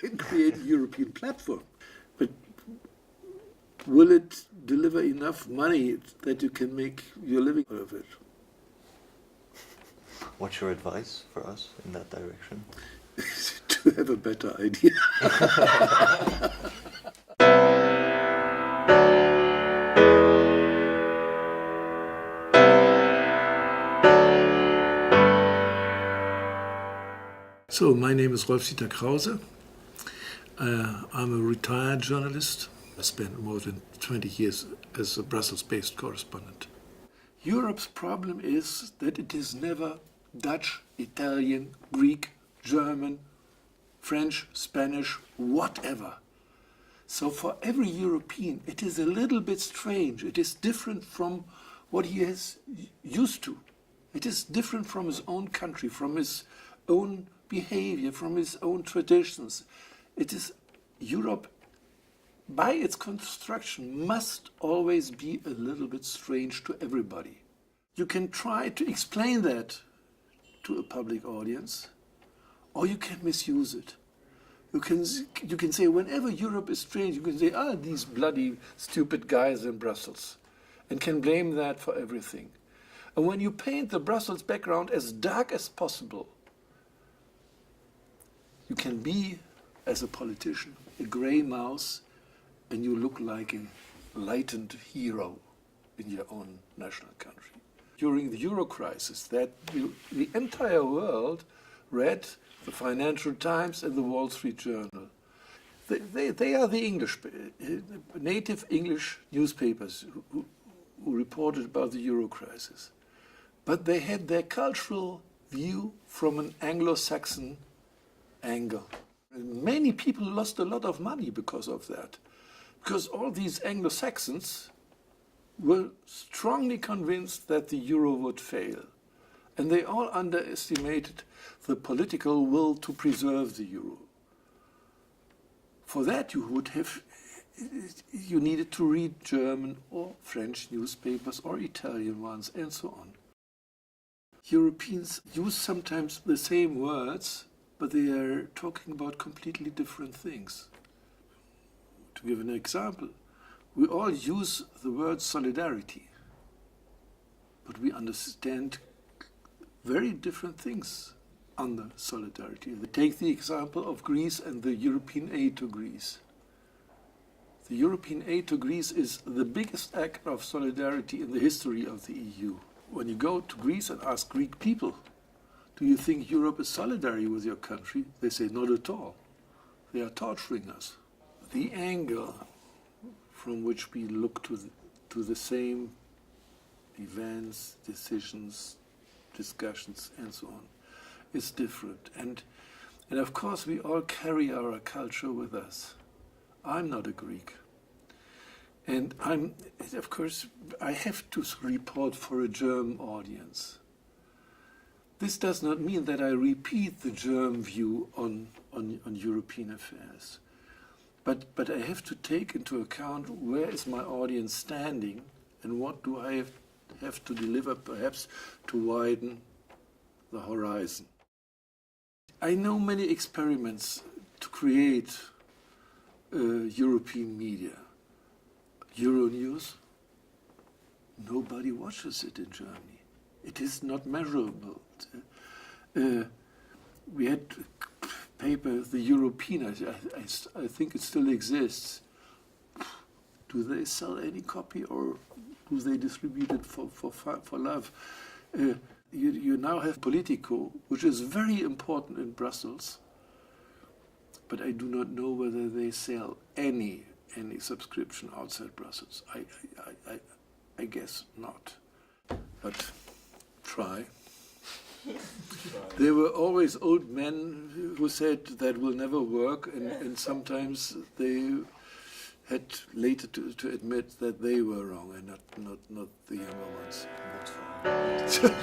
can create a European platform. But will it deliver enough money that you can make your living out of it? What's your advice for us in that direction? To have a better idea. So, my name is Rolf Dieter Krause. I'm a retired journalist. I spent more than 20 years as a Brussels-based correspondent. Europe's problem is that it is never Dutch, Italian, Greek, German, French, Spanish, whatever. So for every European, it is a little bit strange. It is different from what he is used to. It is different from his own country, from his own behavior, from his own traditions. It is Europe, by its construction, must always be a little bit strange to everybody. You can try to explain that to a public audience, or you can misuse it. You can say, whenever Europe is strange, you can say, these bloody stupid guys in Brussels, and can blame that for everything. And when you paint the Brussels background as dark as possible, you can be, as a politician, a grey mouse, and you look like a enlightened hero in your own national country. During the Euro crisis, that the entire world read the Financial Times and the Wall Street Journal. They are the English, native English newspapers who reported about the Euro crisis. But they had their cultural view from an Anglo-Saxon angle. And many people lost a lot of money because of that. Because all these Anglo-Saxons were strongly convinced that the euro would fail. And they all underestimated the political will to preserve the euro. For that you needed to read German or French newspapers or Italian ones and so on. Europeans use sometimes the same words, but they are talking about completely different things. To give an example, we all use the word solidarity, but we understand very different things under solidarity. Take the example of Greece and the European aid to Greece. The European aid to Greece is the biggest act of solidarity in the history of the EU. When you go to Greece and ask Greek people, do you think Europe is solidary with your country? They say, not at all. They are torturing us. The angle from which we look to the same events, decisions, discussions, and so on, is different. And of course, we all carry our culture with us. I'm not a Greek. And of course, I have to report for a German audience. This does not mean that I repeat the German view on European affairs. But I have to take into account where is my audience standing and what do I have to deliver, perhaps to widen the horizon. I know many experiments to create European media. Euronews, nobody watches it in Germany. It is not measurable. We had paper, the European, I think it still exists. Do they sell any copy, or do they distribute it for love? You now have Politico, which is very important in Brussels, but I do not know whether they sell any subscription outside Brussels. I guess not. But try. There were always old men who said that will never work, and sometimes they had later to admit that they were wrong and not the younger ones. That's fine.